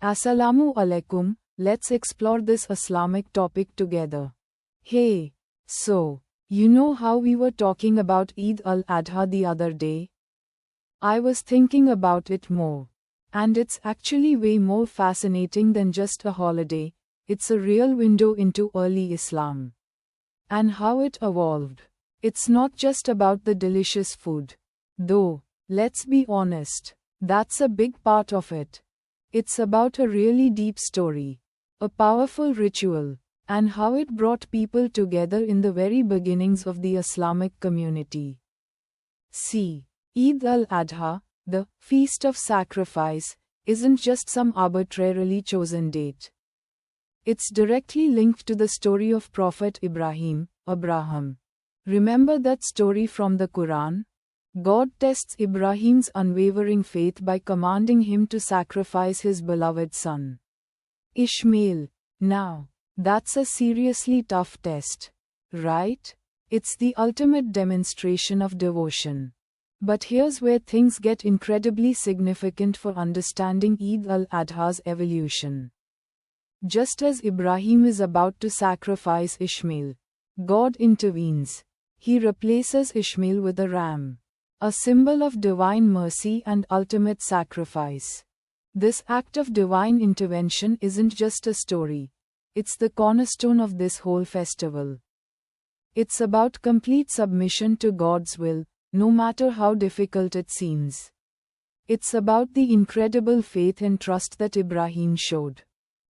Assalamu alaikum, let's explore this Islamic topic together. Hey, so, you know how we were talking about Eid al-Adha the other day? I was thinking about it more. And it's actually way more fascinating than just a holiday, it's a real window into early Islam. And how it evolved. It's not just about the delicious food. Though, let's be honest, that's a big part of it. It's about a really deep story, a powerful ritual, and how it brought people together in the very beginnings of the Islamic community. See, Eid al-Adha, the Feast of Sacrifice, isn't just some arbitrarily chosen date. It's directly linked to the story of Prophet Abraham. Remember that story from the Quran? God tests Ibrahim's unwavering faith by commanding him to sacrifice his beloved son, Ishmael. Now, that's a seriously tough test, right? It's the ultimate demonstration of devotion. But here's where things get incredibly significant for understanding Eid al-Adha's evolution. Just as Ibrahim is about to sacrifice Ishmael, God intervenes. He replaces Ishmael with a ram, a symbol of divine mercy and ultimate sacrifice. This act of divine intervention isn't just a story, it's the cornerstone of this whole festival. It's about complete submission to God's will, no matter how difficult it seems. It's about the incredible faith and trust that Ibrahim showed.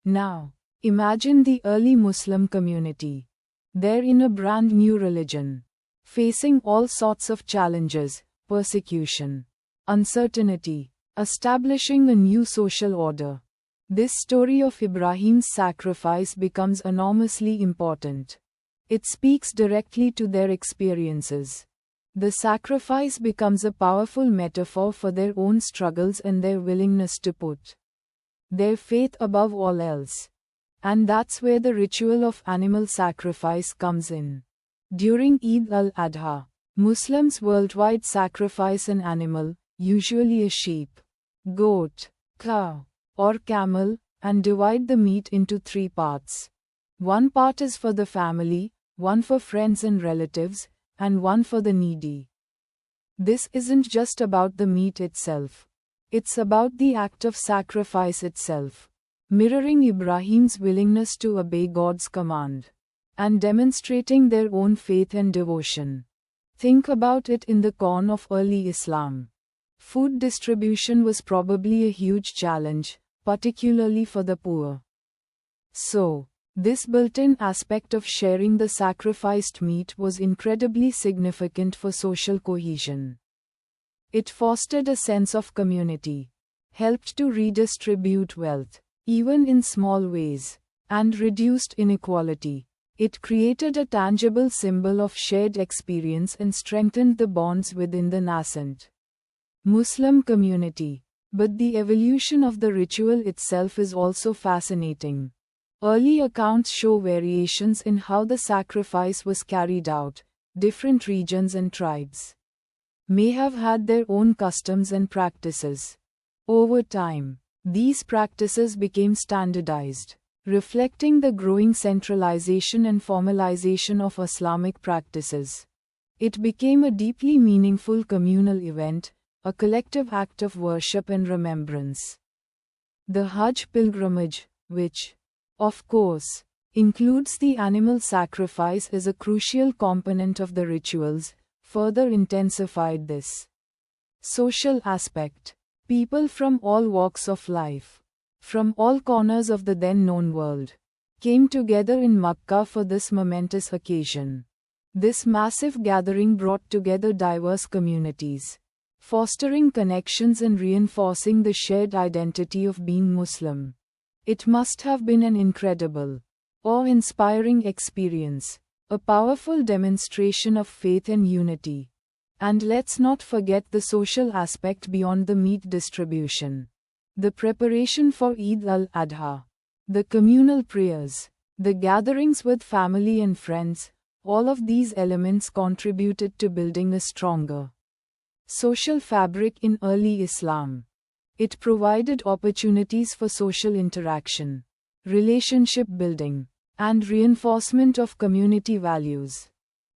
Now, imagine the early Muslim community. They're in a brand new religion, facing all sorts of challenges, persecution, uncertainty, establishing a new social order. This story of Ibrahim's sacrifice becomes enormously important. It speaks directly to their experiences. The sacrifice becomes a powerful metaphor for their own struggles and their willingness to put their faith above all else. And that's where the ritual of animal sacrifice comes in. During Eid al-Adha, Muslims worldwide sacrifice an animal, usually a sheep, goat, cow, or camel, and divide the meat into 3 parts. One part is for the family, one for friends and relatives, and one for the needy. This isn't just about the meat itself. It's about the act of sacrifice itself, mirroring Ibrahim's willingness to obey God's command, and demonstrating their own faith and devotion. Think about it in the corn of early Islam. Food distribution was probably a huge challenge, particularly for the poor. So, this built-in aspect of sharing the sacrificed meat was incredibly significant for social cohesion. It fostered a sense of community, helped to redistribute wealth, even in small ways, and reduced inequality. It created a tangible symbol of shared experience and strengthened the bonds within the nascent Muslim community. But the evolution of the ritual itself is also fascinating. Early accounts show variations in how the sacrifice was carried out. Different regions and tribes may have had their own customs and practices. Over time, these practices became standardized, reflecting the growing centralization and formalization of Islamic practices. It became a deeply meaningful communal event, a collective act of worship and remembrance. The Hajj pilgrimage, which, of course, includes the animal sacrifice as a crucial component of the rituals, further intensified this social aspect. People from all walks of life, from all corners of the then-known world, came together in Makkah for this momentous occasion. This massive gathering brought together diverse communities, fostering connections and reinforcing the shared identity of being Muslim. It must have been an incredible, awe-inspiring experience, a powerful demonstration of faith and unity. And let's not forget the social aspect beyond the meat distribution. The preparation for Eid al-Adha, the communal prayers, the gatherings with family and friends, all of these elements contributed to building a stronger social fabric in early Islam. It provided opportunities for social interaction, relationship building, and reinforcement of community values.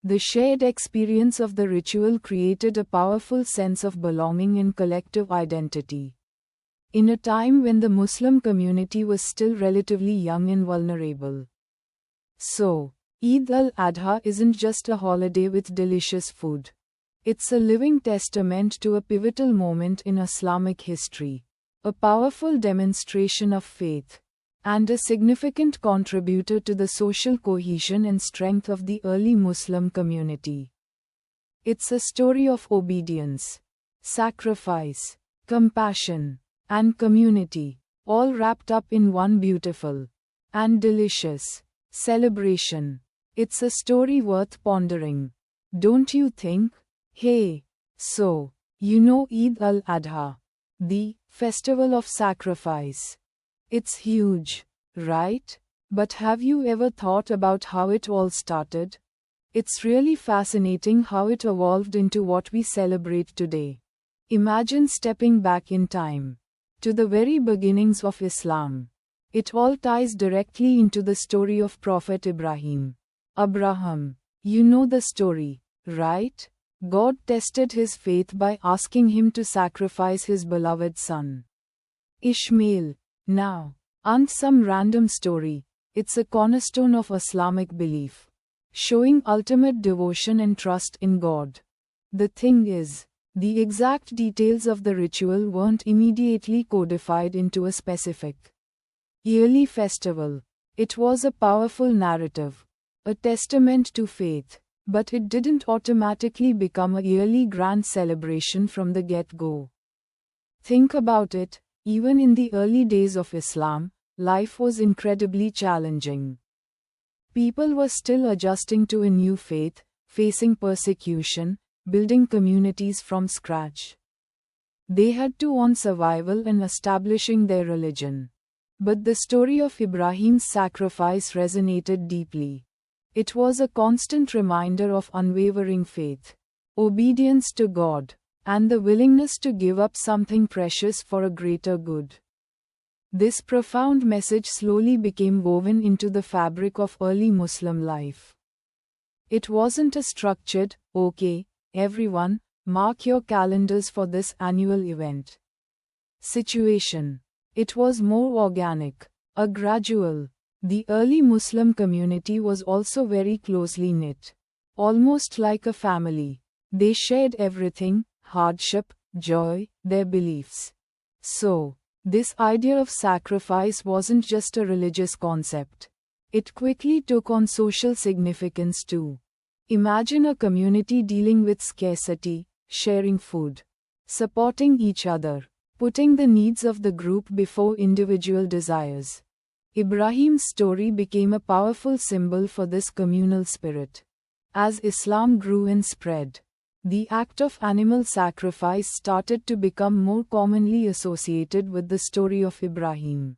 The shared experience of the ritual created a powerful sense of belonging and collective identity. In a time when the Muslim community was still relatively young and vulnerable. So, Eid al-Adha isn't just a holiday with delicious food. It's a living testament to a pivotal moment in Islamic history, a powerful demonstration of faith, and a significant contributor to the social cohesion and strength of the early Muslim community. It's a story of obedience, sacrifice, compassion, and community, all wrapped up in one beautiful and delicious celebration. It's a story worth pondering, don't you think? Hey, so, Eid al-Adha, the festival of sacrifice. It's huge, right? But have you ever thought about how it all started? It's really fascinating how it evolved into what we celebrate today. Imagine stepping back in time to the very beginnings of Islam. It all ties directly into the story of Prophet Ibrahim. Abraham, you know the story, right? God tested his faith by asking him to sacrifice his beloved son, Ishmael. Now, aren't some random story, it's a cornerstone of Islamic belief, showing ultimate devotion and trust in God. The thing is, the exact details of the ritual weren't immediately codified into a specific yearly festival. It was a powerful narrative, a testament to faith, but it didn't automatically become a yearly grand celebration from the get-go. Think about it, even in the early days of Islam, life was incredibly challenging. People were still adjusting to a new faith, facing persecution, building communities from scratch. They had to earn survival and establishing their religion. But the story of Ibrahim's sacrifice resonated deeply. It was a constant reminder of unwavering faith, obedience to God, and the willingness to give up something precious for a greater good. This profound message slowly became woven into the fabric of early Muslim life. It wasn't a structured, okay, everyone, mark your calendars for this annual event situation. It was more organic, a gradual. The early Muslim community was also very closely knit, almost like a family. They shared everything, hardship, joy, their beliefs. So, this idea of sacrifice wasn't just a religious concept. It quickly took on social significance too. Imagine a community dealing with scarcity, sharing food, supporting each other, putting the needs of the group before individual desires. Ibrahim's story became a powerful symbol for this communal spirit. As Islam grew and spread, the act of animal sacrifice started to become more commonly associated with the story of Ibrahim.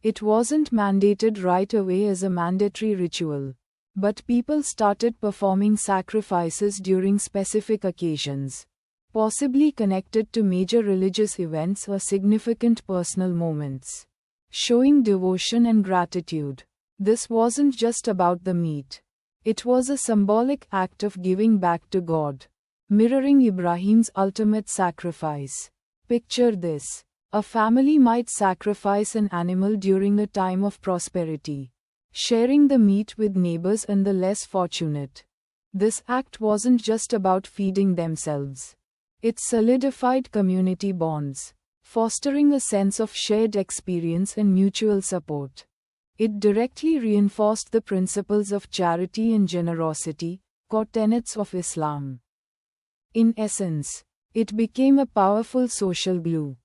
It wasn't mandated right away as a mandatory ritual, but people started performing sacrifices during specific occasions, possibly connected to major religious events or significant personal moments, showing devotion and gratitude. This wasn't just about the meat. It was a symbolic act of giving back to God, mirroring Ibrahim's ultimate sacrifice. Picture this. A family might sacrifice an animal during a time of prosperity, sharing the meat with neighbors and the less fortunate. This act wasn't just about feeding themselves. It solidified community bonds, fostering a sense of shared experience and mutual support. It directly reinforced the principles of charity and generosity, core tenets of Islam. In essence, it became a powerful social glue.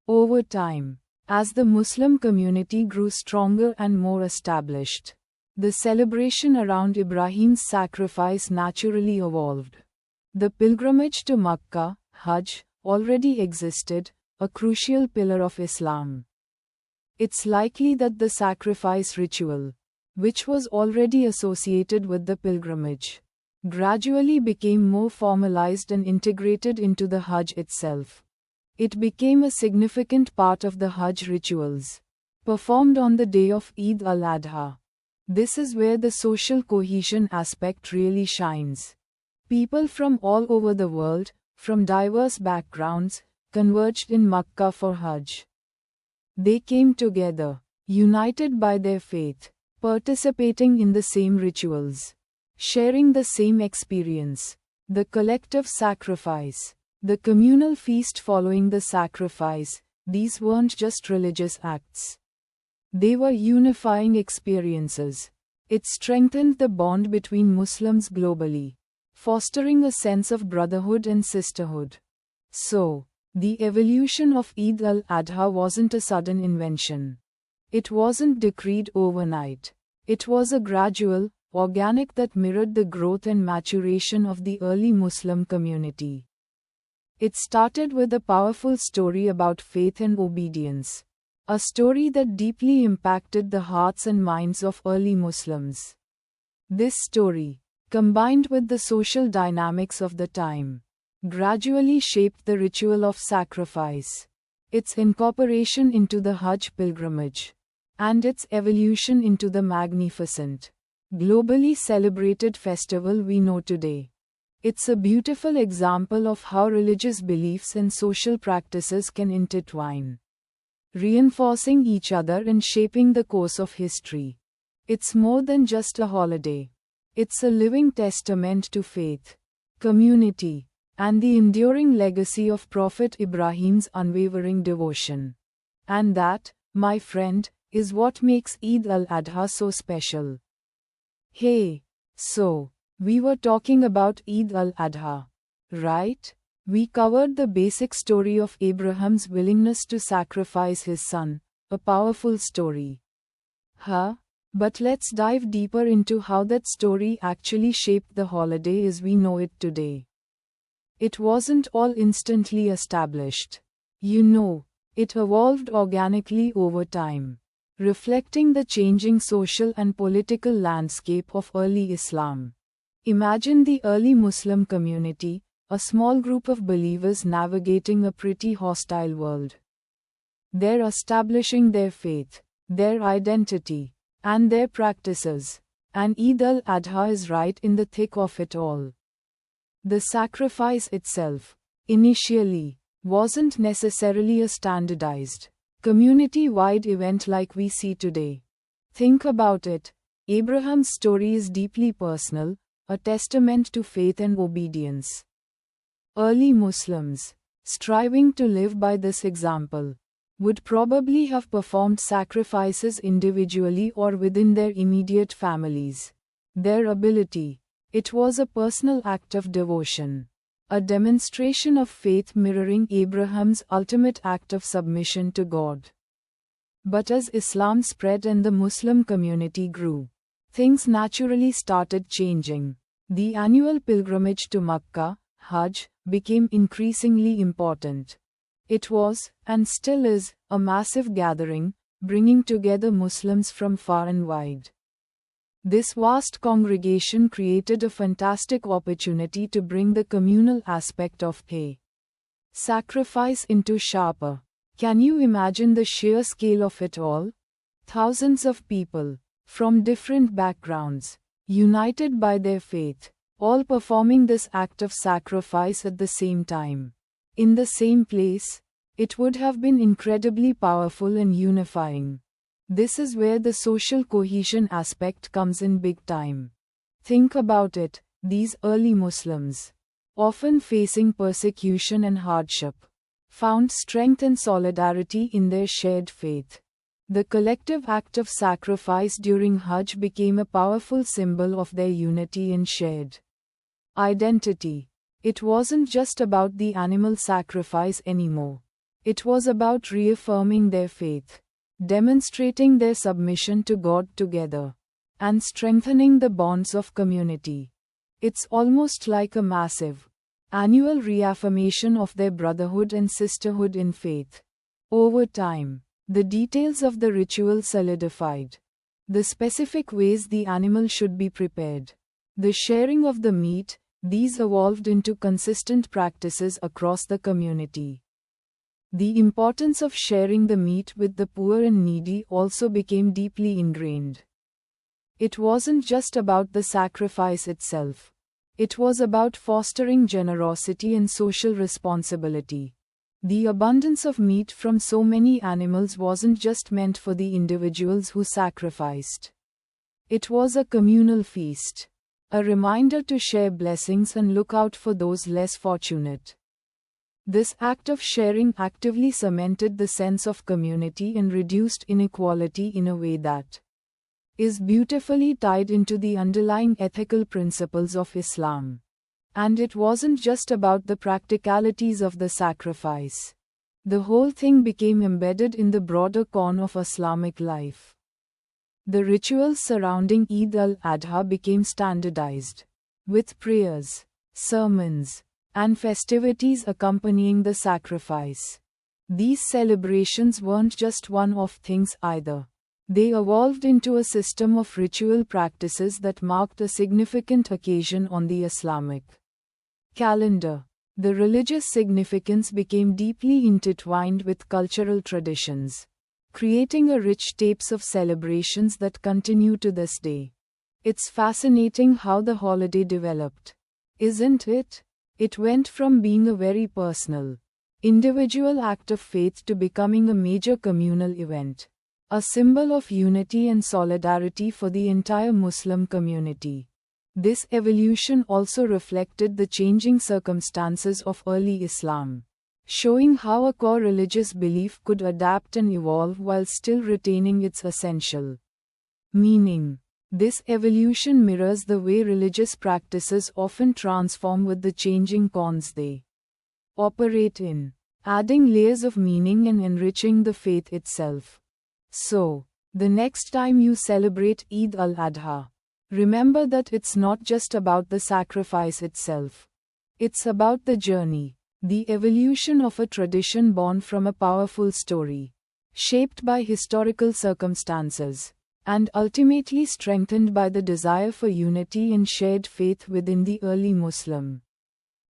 Over time, as the Muslim community grew stronger and more established, the celebration around Ibrahim's sacrifice naturally evolved. The pilgrimage to Makkah, Hajj, already existed, a crucial pillar of Islam. It's likely that the sacrifice ritual, which was already associated with the pilgrimage, gradually became more formalized and integrated into the Hajj itself. It became a significant part of the Hajj rituals, performed on the day of Eid al-Adha. This is where the social cohesion aspect really shines. People from all over the world, from diverse backgrounds, converged in Makkah for Hajj. They came together, united by their faith, participating in the same rituals, sharing the same experience, the collective sacrifice, the communal feast following the sacrifice. These weren't just religious acts. They were unifying experiences. It strengthened the bond between Muslims globally, fostering a sense of brotherhood and sisterhood. So, the evolution of Eid al-Adha wasn't a sudden invention. It wasn't decreed overnight. It was a gradual, organic that mirrored the growth and maturation of the early Muslim community. It started with a powerful story about faith and obedience. A story that deeply impacted the hearts and minds of early Muslims. This story, combined with the social dynamics of the time, gradually shaped the ritual of sacrifice, its incorporation into the Hajj pilgrimage, and its evolution into the magnificent, globally celebrated festival we know today. It's a beautiful example of how religious beliefs and social practices can intertwine, reinforcing each other and shaping the course of history. It's more than just a holiday. It's a living testament to faith, community, and the enduring legacy of Prophet Ibrahim's unwavering devotion. And that, my friend, is what makes Eid al-Adha so special. Hey, so, we were talking about Eid al-Adha, right? We covered the basic story of Abraham's willingness to sacrifice his son, a powerful story. But let's dive deeper into how that story actually shaped the holiday as we know it today. It wasn't all instantly established. It evolved organically over time, reflecting the changing social and political landscape of early Islam. Imagine the early Muslim community, a small group of believers navigating a pretty hostile world. They're establishing their faith, their identity, and their practices, and Eid al-Adha is right in the thick of it all. The sacrifice itself, initially, wasn't necessarily a standardized, community-wide event like we see today. Think about it. Abraham's story is deeply personal, a testament to faith and obedience. Early Muslims, striving to live by this example, would probably have performed sacrifices individually or within their immediate families. Their ability. It was a personal act of devotion, a demonstration of faith mirroring Abraham's ultimate act of submission to God. But as Islam spread and the Muslim community grew, things naturally started changing. The annual pilgrimage to Makkah, Hajj, became increasingly important. It was, and still is, a massive gathering, bringing together Muslims from far and wide. This vast congregation created a fantastic opportunity to bring the communal aspect of sacrifice into sharper. Can you imagine the sheer scale of it all? Thousands of people, from different backgrounds, united by their faith, all performing this act of sacrifice at the same time. In the same place, it would have been incredibly powerful and unifying. This is where the social cohesion aspect comes in big time. Think about it, these early Muslims, often facing persecution and hardship, found strength and solidarity in their shared faith. The collective act of sacrifice during Hajj became a powerful symbol of their unity and shared identity. It wasn't just about the animal sacrifice anymore. It was about reaffirming their faith, demonstrating their submission to God together, and strengthening the bonds of community. It's almost like a massive, annual reaffirmation of their brotherhood and sisterhood in faith. Over time, the details of the ritual solidified. The specific ways the animal should be prepared, the sharing of the meat, these evolved into consistent practices across the community. The importance of sharing the meat with the poor and needy also became deeply ingrained. It wasn't just about the sacrifice itself. It was about fostering generosity and social responsibility. The abundance of meat from so many animals wasn't just meant for the individuals who sacrificed. It was a communal feast, a reminder to share blessings and look out for those less fortunate. This act of sharing actively cemented the sense of community and reduced inequality in a way that is beautifully tied into the underlying ethical principles of Islam. And it wasn't just about the practicalities of the sacrifice. The whole thing became embedded in the broader core of Islamic life. The rituals surrounding Eid al-Adha became standardized, with prayers, sermons, and festivities accompanying the sacrifice. These celebrations weren't just one-off things either. They evolved into a system of ritual practices that marked a significant occasion on the Islamic calendar. The religious significance became deeply intertwined with cultural traditions, creating a rich tapes of celebrations that continue to this day. It's fascinating how the holiday developed, isn't it? It went from being a very personal, individual act of faith to becoming a major communal event, a symbol of unity and solidarity for the entire Muslim community. This evolution also reflected the changing circumstances of early Islam, showing how a core religious belief could adapt and evolve while still retaining its essential meaning. This evolution mirrors the way religious practices often transform with the changing contexts they operate in, adding layers of meaning and enriching the faith itself. So, the next time you celebrate Eid al-Adha, remember that it's not just about the sacrifice itself. It's about the journey, the evolution of a tradition born from a powerful story, shaped by historical circumstances, and ultimately strengthened by the desire for unity and shared faith within the early Muslim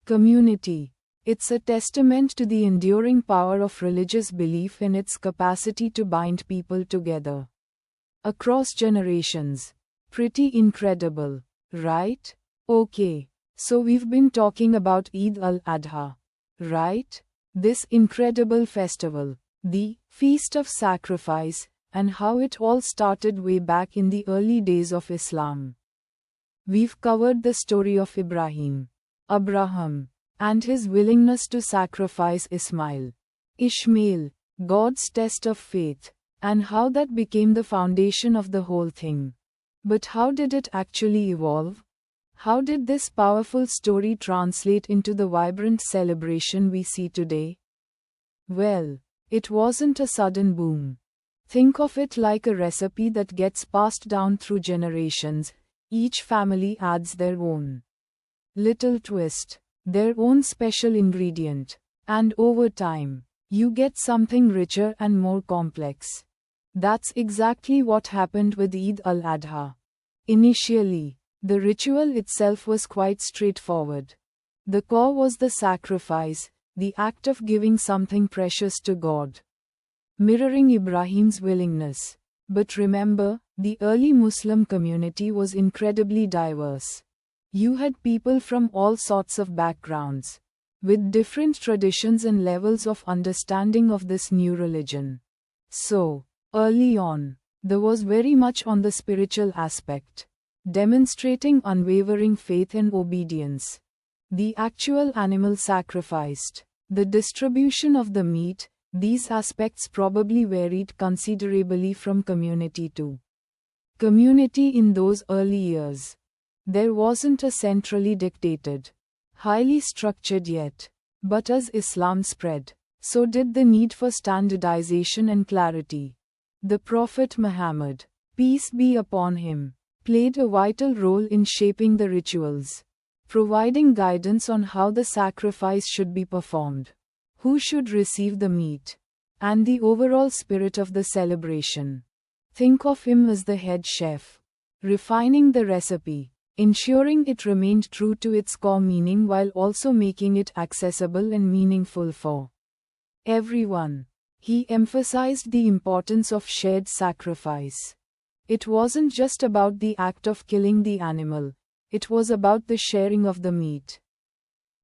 community. It's a testament to the enduring power of religious belief and its capacity to bind people together across generations. Pretty incredible, right? Okay, so we've been talking about Eid al-Adha, right? This incredible festival, the Feast of Sacrifice, and how it all started way back in the early days of Islam. We've covered the story of Abraham, and his willingness to sacrifice Ishmael, God's test of faith, and how that became the foundation of the whole thing. But how did it actually evolve? How did this powerful story translate into the vibrant celebration we see today? Well, it wasn't a sudden boom. Think of it like a recipe that gets passed down through generations. Each family adds their own little twist, their own special ingredient, and over time, you get something richer and more complex. That's exactly what happened with Eid al-Adha. Initially, the ritual itself was quite straightforward. The core was the sacrifice, the act of giving something precious to God, mirroring Ibrahim's willingness. But remember, the early Muslim community was incredibly diverse. You had people from all sorts of backgrounds, with different traditions and levels of understanding of this new religion. So, early on, there was very much on the spiritual aspect, demonstrating unwavering faith and obedience. The actual animal sacrificed, the distribution of the meat, these aspects probably varied considerably from community to community in those early years. There wasn't a centrally dictated, highly structured yet. But as Islam spread, so did the need for standardization and clarity. The Prophet Muhammad, peace be upon him, played a vital role in shaping the rituals, providing guidance on how the sacrifice should be performed, who should receive the meat, and the overall spirit of the celebration. Think of him as the head chef, refining the recipe, ensuring it remained true to its core meaning while also making it accessible and meaningful for everyone. He emphasized the importance of shared sacrifice. It wasn't just about the act of killing the animal, it was about the sharing of the meat.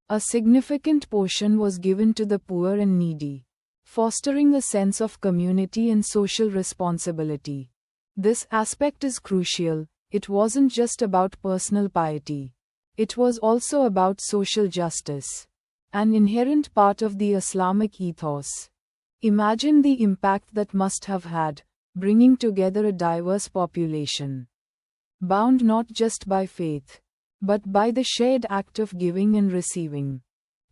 A significant portion was given to the poor and needy, fostering a sense of community and social responsibility. This aspect is crucial. It wasn't just about personal piety. It was also about social justice, an inherent part of the Islamic ethos. Imagine the impact that must have had, bringing together a diverse population, bound not just by faith, but by the shared act of giving and receiving.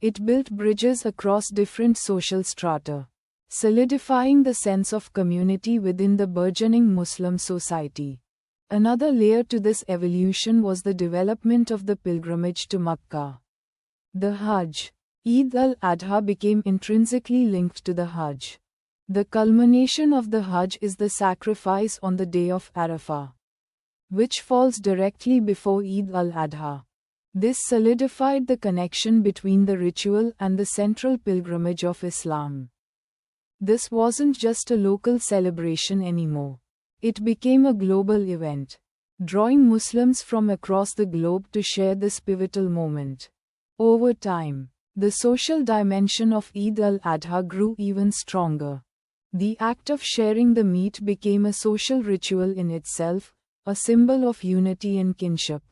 It built bridges across different social strata, solidifying the sense of community within the burgeoning Muslim society. Another layer to this evolution was the development of the pilgrimage to Makkah. The Hajj, Eid al-Adha, became intrinsically linked to the Hajj. The culmination of the Hajj is the sacrifice on the day of Arafah, which falls directly before Eid al-Adha. This solidified the connection between the ritual and the central pilgrimage of Islam. This wasn't just a local celebration anymore. It became a global event, drawing Muslims from across the globe to share this pivotal moment. Over time, the social dimension of Eid al-Adha grew even stronger. The act of sharing the meat became a social ritual in itself, a symbol of unity and kinship.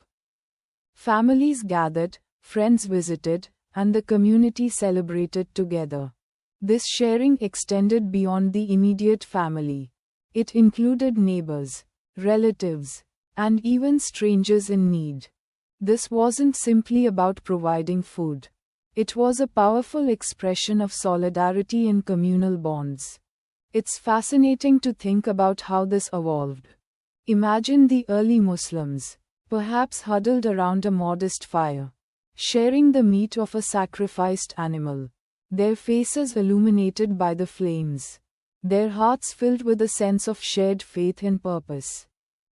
Families gathered, friends visited, and the community celebrated together. This sharing extended beyond the immediate family. It included neighbors, relatives, and even strangers in need. This wasn't simply about providing food. It was a powerful expression of solidarity and communal bonds. It's fascinating to think about how this evolved. Imagine the early Muslims, perhaps huddled around a modest fire, sharing the meat of a sacrificed animal, their faces illuminated by the flames, their hearts filled with a sense of shared faith and purpose.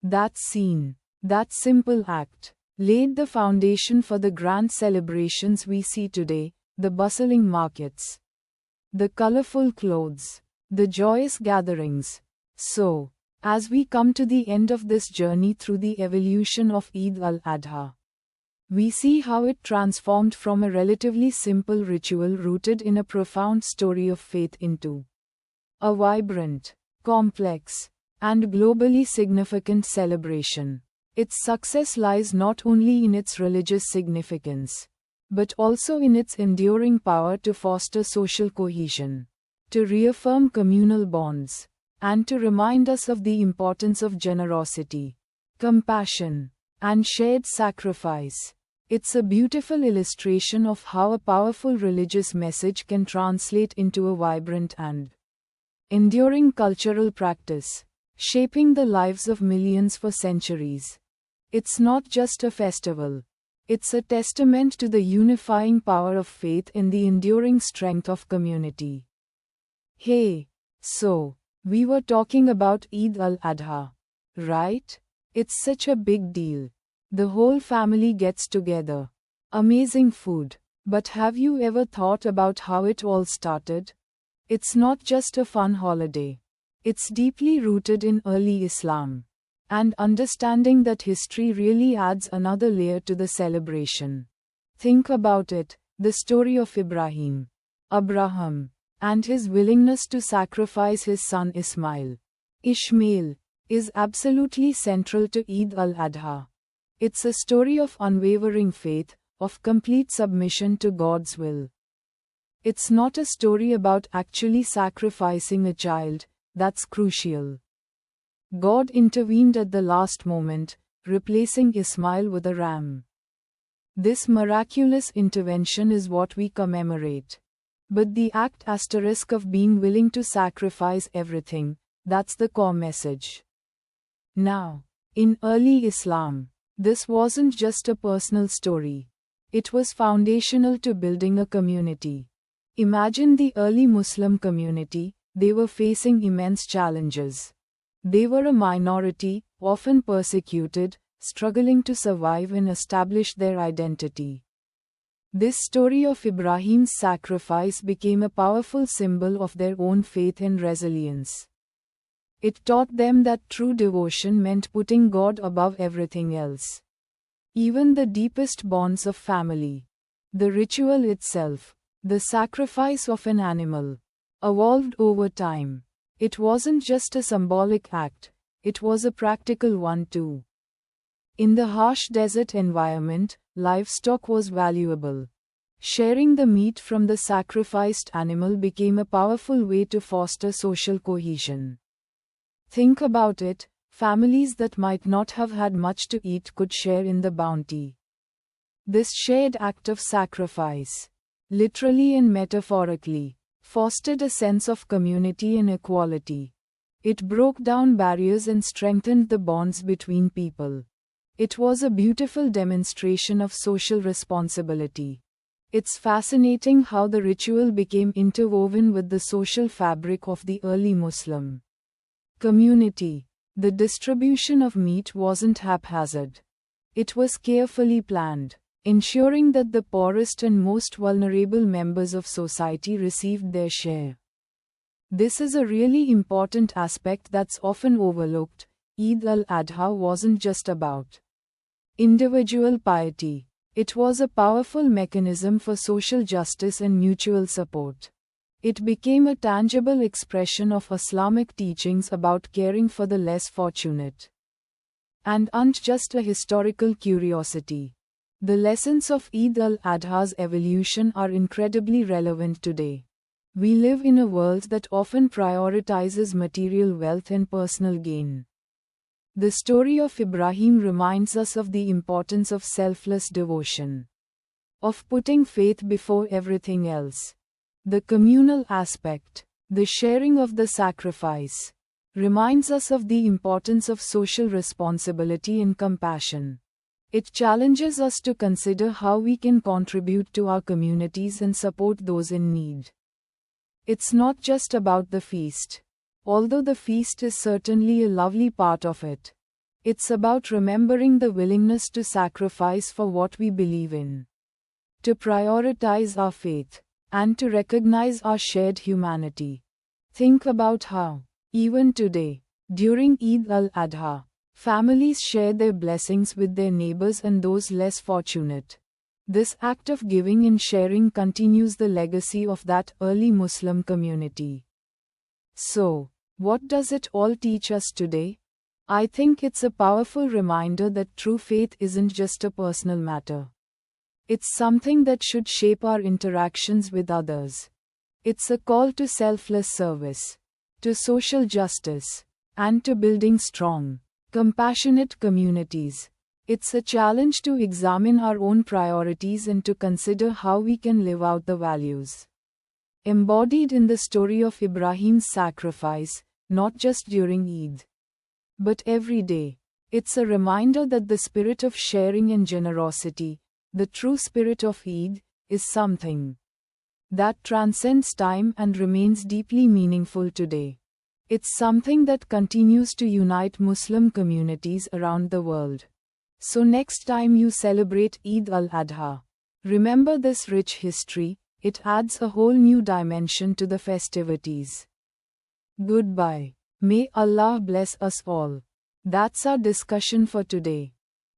That scene, that simple act, laid the foundation for the grand celebrations we see today, the bustling markets, the colorful clothes, the joyous gatherings. So, as we come to the end of this journey through the evolution of Eid al-Adha, we see how it transformed from a relatively simple ritual rooted in a profound story of faith into a vibrant, complex, and globally significant celebration. Its success lies not only in its religious significance, but also in its enduring power to foster social cohesion, to reaffirm communal bonds, and to remind us of the importance of generosity, compassion, and shared sacrifice. It's a beautiful illustration of how a powerful religious message can translate into a vibrant and enduring cultural practice, shaping the lives of millions for centuries. It's not just a festival. It's a testament to the unifying power of faith and the enduring strength of community. Hey, so, we were talking about Eid al-Adha, right? It's such a big deal. The whole family gets together. Amazing food. But have you ever thought about how it all started? It's not just a fun holiday. It's deeply rooted in early Islam. And understanding that history really adds another layer to the celebration. Think about it, the story of Abraham, and his willingness to sacrifice his son Ishmael, is absolutely central to Eid al-Adha. It's a story of unwavering faith, of complete submission to God's will. It's not a story about actually sacrificing a child. That's crucial. God intervened at the last moment, replacing Ismail with a ram. This miraculous intervention is what we commemorate. But the act of being willing to sacrifice everything, that's the core message. Now, in early Islam, this wasn't just a personal story. It was foundational to building a community. Imagine the early Muslim community. They were facing immense challenges. They were a minority, often persecuted, struggling to survive and establish their identity. This story of Ibrahim's sacrifice became a powerful symbol of their own faith and resilience. It taught them that true devotion meant putting God above everything else. Even the deepest bonds of family, the ritual itself, the sacrifice of an animal, evolved over time. It wasn't just a symbolic act, it was a practical one too. In the harsh desert environment, livestock was valuable. Sharing the meat from the sacrificed animal became a powerful way to foster social cohesion. Think about it, families that might not have had much to eat could share in the bounty. This shared act of sacrifice, literally and metaphorically, fostered a sense of community and equality. It broke down barriers and strengthened the bonds between people. It was a beautiful demonstration of social responsibility. It's fascinating how the ritual became interwoven with the social fabric of the early Muslim community. The distribution of meat wasn't haphazard. It was carefully planned, ensuring that the poorest and most vulnerable members of society received their share. This is a really important aspect that's often overlooked. Eid al-Adha wasn't just about individual piety. It was a powerful mechanism for social justice and mutual support. It became a tangible expression of Islamic teachings about caring for the less fortunate. And aren't just a historical curiosity. The lessons of Eid al-Adha's evolution are incredibly relevant today. We live in a world that often prioritizes material wealth and personal gain. The story of Ibrahim reminds us of the importance of selfless devotion, of putting faith before everything else. The communal aspect, the sharing of the sacrifice, reminds us of the importance of social responsibility and compassion. It challenges us to consider how we can contribute to our communities and support those in need. It's not just about the feast, although the feast is certainly a lovely part of it. It's about remembering the willingness to sacrifice for what we believe in, to prioritize our faith, and to recognize our shared humanity. Think about how, even today, during Eid al-Adha, families share their blessings with their neighbors and those less fortunate. This act of giving and sharing continues the legacy of that early Muslim community. So, what does it all teach us today? I think it's a powerful reminder that true faith isn't just a personal matter. It's something that should shape our interactions with others. It's a call to selfless service, to social justice, and to building strong, compassionate communities. It's a challenge to examine our own priorities and to consider how we can live out the values embodied in the story of Ibrahim's sacrifice, not just during Eid, but every day. It's a reminder that the spirit of sharing and generosity, the true spirit of Eid, is something that transcends time and remains deeply meaningful today. It's something that continues to unite Muslim communities around the world. So next time you celebrate Eid al-Adha, remember this rich history. It adds a whole new dimension to the festivities. Goodbye. May Allah bless us all. That's our discussion for today.